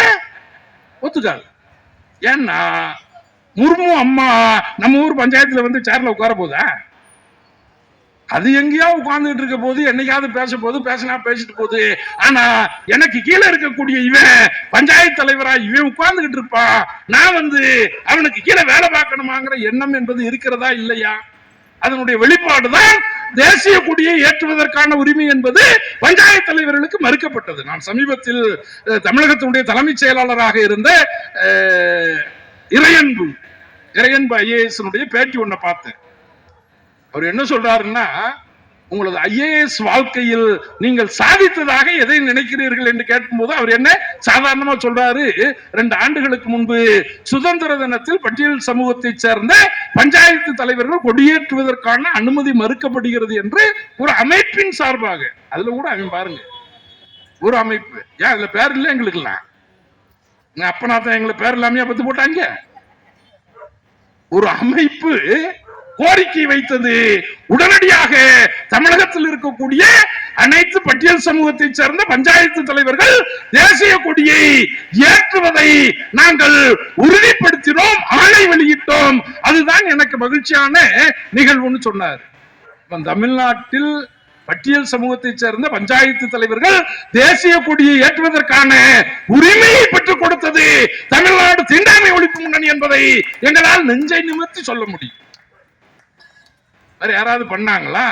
ஒத்துக்காது. ஏன்னா முர்மு அம்மா நம்ம ஊர் பஞ்சாயத்துல சேர்ல உட்கார போதா? அது எங்கேயா உட்கார்ந்துட்டு இருக்க போது, என்னைக்காவது பேச போது பேசினா பேசிட்டு போகுது. ஆனா எனக்கு கீழே இருக்கக்கூடிய இவன் பஞ்சாயத்து தலைவரா இவன் உட்கார்ந்துகிட்டு இருப்பான். நான் அவனுக்கு கீழே வேலை பார்க்கணுமாங்கிற எண்ணம் என்பது இருக்கிறதா இல்லையா? அதனுடைய வெளிப்பாடுதான் தேசிய கொடியை ஏற்றுவதற்கான உரிமை என்பது பஞ்சாயத்து தலைவர்களுக்கு மறுக்கப்பட்டது. நான் சமீபத்தில் தமிழகத்தினுடைய தலைமைச் செயலாளராக இருந்த இறையன்பு IAS பேட்டி ஒன்ன பார்த்தேன். அவர் என்ன சொல்றாருன்னா, உங்களது IAS வாழ்க்கையில் நீங்கள் சாதித்ததாக எதை நினைக்கிறீர்கள் என்று கேட்கும்போது அவர் என்ன சாதாரணமா சொல்றாரு, 2 ஆண்டுகளுக்கு முன்பு சுதந்திர தினத்தில் பட்டியல் சமூகத்தை சேர்ந்த பஞ்சாயத்து தலைவர்கள் கொடியேற்றுவதற்கான அனுமதி மறுக்கப்படுகிறது என்று ஒரு அமைப்பின் சார்பாக, அதுல கூட அவன் பாருங்க ஒரு அமைப்பு, ஏன் அதுல பேர் இல்லை எங்களுக்குலாம், அப்பனா தான் எங்களை பேர் இல்லாமையா பத்து போட்டாங்க. ஒரு அமைப்பு கோரிக்கை வைத்தது. உடனடியாக தமிழகத்தில் இருக்கக்கூடிய அனைத்து பட்டியல் சமூகத்தை சேர்ந்த பஞ்சாயத்து தலைவர்கள் தேசிய கொடியை ஏற்றுவதை நாங்கள் உறுதிப்படுத்தினோம், ஆணை வெளியிட்டோம். அதுதான் எனக்கு மகிழ்ச்சியான நிகழ்வுன்னு சொன்னார். தமிழ்நாட்டில் பட்டியல் சமூகத்தை சேர்ந்த பஞ்சாயத்து தலைவர்கள் தேசிய கொடியை ஏற்றுவதற்கான உரிமையை பெற்றுக் கொடுத்தது தமிழ்நாடு தீண்டாமை ஒழிப்பு முன்னணி என்பதை எங்களால் நெஞ்சை நிமிர்த்தி சொல்ல முடியும். வேற யாராவது பண்ணாங்களா?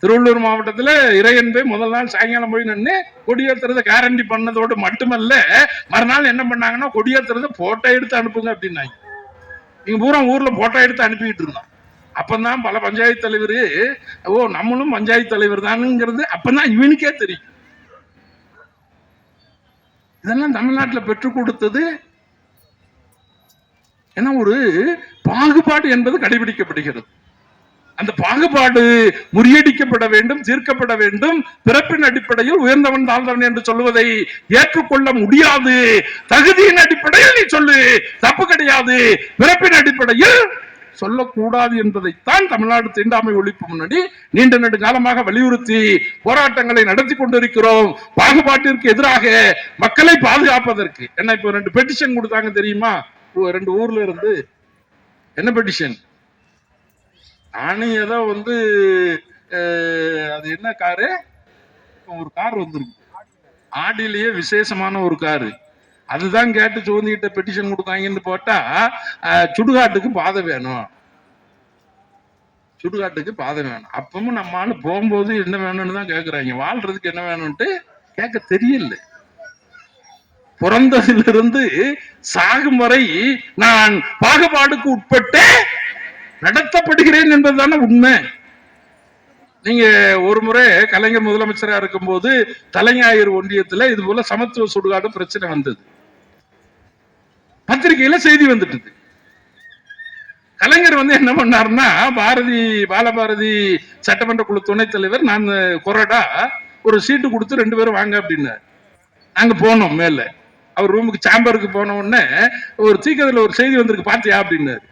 திருவள்ளூர் மாவட்டத்தில் இறையன்பை முதல் நாள் சாயங்காலம் போய் நின்று கொடியேற்றுறதை கேரண்டி பண்ணதோடு மட்டுமல்ல, மறுநாள் என்ன பண்ணாங்கன்னா கொடியேற்றுறதை போட்டோ எடுத்து அனுப்புங்க அப்படின்னாங்க. இங்க பூரா ஊர்ல போட்டோ எடுத்து அனுப்பிக்கிட்டு இருந்தோம். அப்பதான் பல பஞ்சாயத்து தலைவர் நம்மளும் பஞ்சாயத்து தலைவர் தானுங்கிறது அப்பதான் இவனுக்கே தெரியும். இதெல்லாம் தமிழ்நாட்டில் பெற்றுக் கொடுத்தது. ஏன்னா ஒரு பாகுபாடு என்பது கடைபிடிக்கப்படுகிறது. அந்த பாகுபாடு முறியடிக்கப்பட வேண்டும், தீர்க்கப்பட வேண்டும். பிறப்பின் அடிப்படையில் உயர்ந்தவன் தாழ்ந்தவன் என்று சொல்லுவதை ஏற்றுக்கொள்ள முடியாது. தகுதியின் அடிப்படையில் நீ சொல்லு, தப்பு கிடையாது. பிறப்பின் அடிப்படையில் சொல்லக்கூடாது என்பதைத்தான் தமிழ்நாடு தீண்டாமை ஒழிப்பு முன்னணி நீண்ட நெடுங்காலமாக வலியுறுத்தி போராட்டங்களை நடத்தி கொண்டிருக்கிறோம். பாகுபாட்டிற்கு எதிராக மக்களை பாதுகாப்பதற்கு. என்ன இப்ப 2 பெட்டிஷன் கொடுத்தாங்க தெரியுமா? 2 ஊர்ல இருந்து. என்ன பெட்டிஷன்? நானும் ஏதோ அது என்ன காரு, ஒரு கார் வந்துருக்கு, ஆடிலேயே விசேஷமான ஒரு காரு. அதுதான் கேட்டு சோந்திக்கிட்ட பெட்டிஷன் கொடுத்தாங்கன்னு போட்டா சுடுகாட்டுக்கு பாதை வேணும், சுடுகாட்டுக்கு பாதை வேணும். அப்பவும் நம்ம ஆளு போகும்போது என்ன வேணும்னு தான் கேட்கிறாங்க, வாழ்றதுக்கு என்ன வேணும்ட்டு கேட்க தெரியல. பிறந்ததிலிருந்து சாகும் வரை நான் பாகுபாடுக்கு உட்பட்டு நடத்தப்படுகிறேன் என்பதுதானே உண்மை. நீங்க ஒரு முறை கலைஞர் முதலமைச்சரா இருக்கும் போது தலைஞாயிறு ஒன்றியத்துல இது போல சமத்துவ சுடுகாடு பிரச்சனை வந்தது. பத்திரிகையில செய்தி வந்துட்டு கலைஞர் என்ன பண்ணாருன்னா, பாலபாரதி சட்டமன்ற குழு துணைத் தலைவர், நான் கொறடா ஒரு சீட்டு கொடுத்து 2 பேரும் வாங்க அப்படின்னாரு. நாங்க போனோம் மேல, அவர் ரூமுக்கு சாம்பருக்கு போன உடனே ஒரு சீக்கிரத்துல ஒரு செய்தி வந்திருக்கு பாத்தியா அப்படின்னாரு.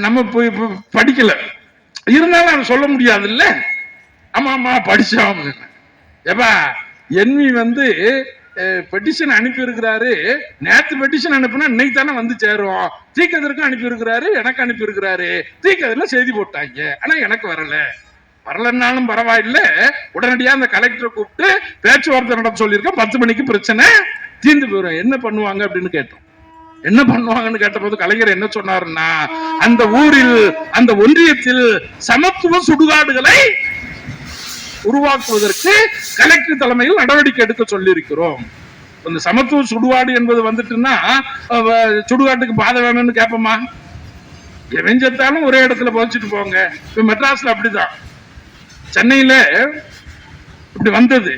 நம்ம போய் படிக்கல, இருந்தாலும் அவன் சொல்ல முடியாது இல்ல. ஆமா ஆமா படிச்சோம். ஏப்பா என்வி பெட்டிஷன் அனுப்பி இருக்கிறாரு, நேற்று பெட்டிஷன் அனுப்புனா இன்னைக்கு தானே வந்து சேரும். தீக்கதற்கும் அனுப்பி இருக்கிறாரு, எனக்கு அனுப்பி இருக்கிறாரு. தீக்கதில செய்தி போட்டாங்க, ஆனா எனக்கு வரலன்னாலும் பரவாயில்ல. உடனடியா அந்த கலெக்டரை கூப்பிட்டு பேச்சுவார்த்தை நடத்த சொல்லியிருக்கேன். 10 மணிக்கு பிரச்சனை தீர்ந்து போயிடும். என்ன பண்ணுவாங்க அப்படின்னு கேட்டோம். என்ன பண்ணுவாங்கன்னு கேட்டபோது கலைஞர் என்ன சொன்னாருன்னா, அந்த ஊரில் அந்த ஒன்றியத்தில் சமத்துவ சுடுகாடுகளை உருவாக்குவதற்கு கலெக்டர் தலைமையில் நடவடிக்கை எடுக்க சொல்லி இருக்கிறோம். இந்த சமத்துவ சுடுகாடு என்பது வந்துட்டுன்னா சுடுகாட்டுக்கு பாதை வேணும்னு கேட்போமா? எவஞ்சத்தாலும் ஒரே இடத்துல புதைச்சிட்டு போங்க. இப்ப மெட்ராஸ்ல அப்படிதான், சென்னையில இப்படி வந்தது.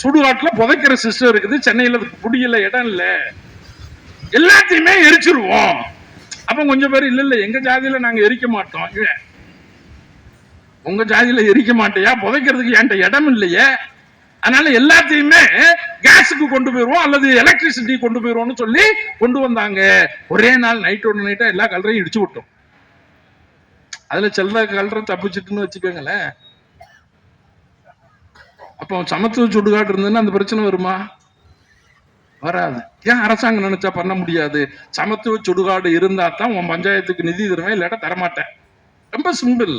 சுடுகாட்டுல புதைக்கிற சிஸ்டம் இருக்குது. சென்னையில குடியில இடம் இல்ல, எல்லாத்தையுமே எரிச்சிருவோம். அப்ப கொஞ்சம் பேர் இல்ல எங்க ஜாதியில நாங்க எரிக்க மாட்டோம். உங்க ஜாதியில எரிக்க மாட்டேயா? புதைக்கிறதுக்கு என்கிட்ட இடம் இல்லையே, அதனால எல்லாத்தையுமே கேஸுக்கு கொண்டு போயிருவோம் அல்லது எலக்ட்ரிசிட்டி கொண்டு போயிருவோம்னு சொல்லி கொண்டு வந்தாங்க. ஒரே நாள் நைட்டா எல்லா கலரையும் இடிச்சு விட்டோம். அதுல செல்ல கலரை தப்பிச்சுட்டுன்னு வச்சுக்கோங்களேன். அப்போ சமத்துவ சுடுகாடு இருந்ததுன்னா அந்த பிரச்சனை வருமா? வராது. ஏன் அரசாங்கம் நினைச்சா பண்ண முடியாது? சமத்துவ சுடுகாடு இருந்தா தான் உன் பஞ்சாயத்துக்கு நிதி தருவேன், இல்லாட்டா தரமாட்டேன். ரொம்ப சிம்பிள்.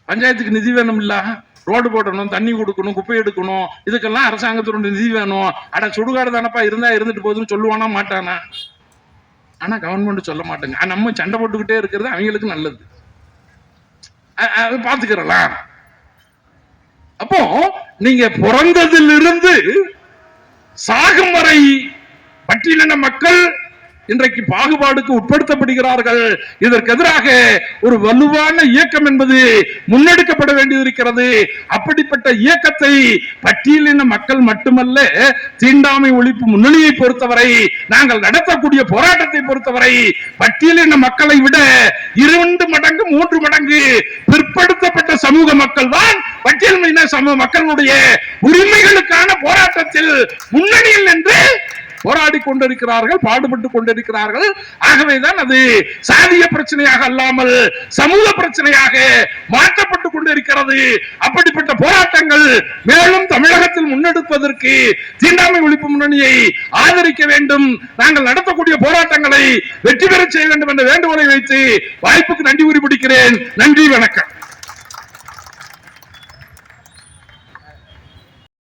பஞ்சாயத்துக்கு நிதி வேணும் இல்ல, ரோடு போடணும், தண்ணி கொடுக்கணும், குப்பை எடுக்கணும், இதுக்கெல்லாம் அரசாங்கத்தோட நிதி வேணும். அட சுடுகாடு தானப்பா, இருந்தா இருந்துட்டு போகுதுன்னு சொல்லுவானா மாட்டானா? ஆனா கவர்மெண்ட் சொல்ல மாட்டாங்க. நம்ம சண்டை போட்டுக்கிட்டே இருக்கிறது அவங்களுக்கு நல்லது, அது பாத்துக்கிறலாம். அப்போ நீங்க பிறந்ததிலிருந்து சாகும் வரை பட்டியலின மக்கள் இன்றைக்கு பாகுபாடுக்கு உட்படுத்தப்படுகிறார்கள். இதற்கு எதிராக ஒரு வலுவான இயக்கம் என்பது முன்னெடுக்கப்பட வேண்டியிருக்கிறது. அப்படிப்பட்ட இயக்கத்தை பட்டியலின மக்கள் மட்டுமல்ல, தீண்டாமை ஒழிப்பு முன்னணியை பொறுத்தவரை, நாங்கள் நடத்தக்கூடிய போராட்டத்தை பொறுத்தவரை, பட்டியலின மக்களை விட 2 மடங்கு 3 மடங்கு பிற்படுத்தப்பட்ட சமூக மக்கள் தான் பட்டியலின சமூக மக்களுடைய உரிமைகளுக்கான போராட்டத்தில் முன்னணியில் நின்று போராடி கொண்டிருக்கிறார்கள், பாடுபட்டு கொண்டிருக்கிறார்கள். ஆகவேதான் அது சாதிய பிரச்சனையாக அல்லாமல் சமூக பிரச்சனையாக மாற்றப்பட்டுக் கொண்டிருக்கிறது. அப்படிப்பட்ட போராட்டங்கள் மேலும் தமிழகத்தில் முன்னெடுப்பதற்கு தீண்டாமை ஒழிப்பு முன்னணியை ஆதரிக்க வேண்டும். நாங்கள் நடத்தக்கூடிய போராட்டங்களை வெற்றி பெற செய்ய வேண்டும் என்ற வேண்டுகோளை வைத்து வாய்ப்புக்கு நன்றி கூறி முடிக்கிறேன். நன்றி, வணக்கம்.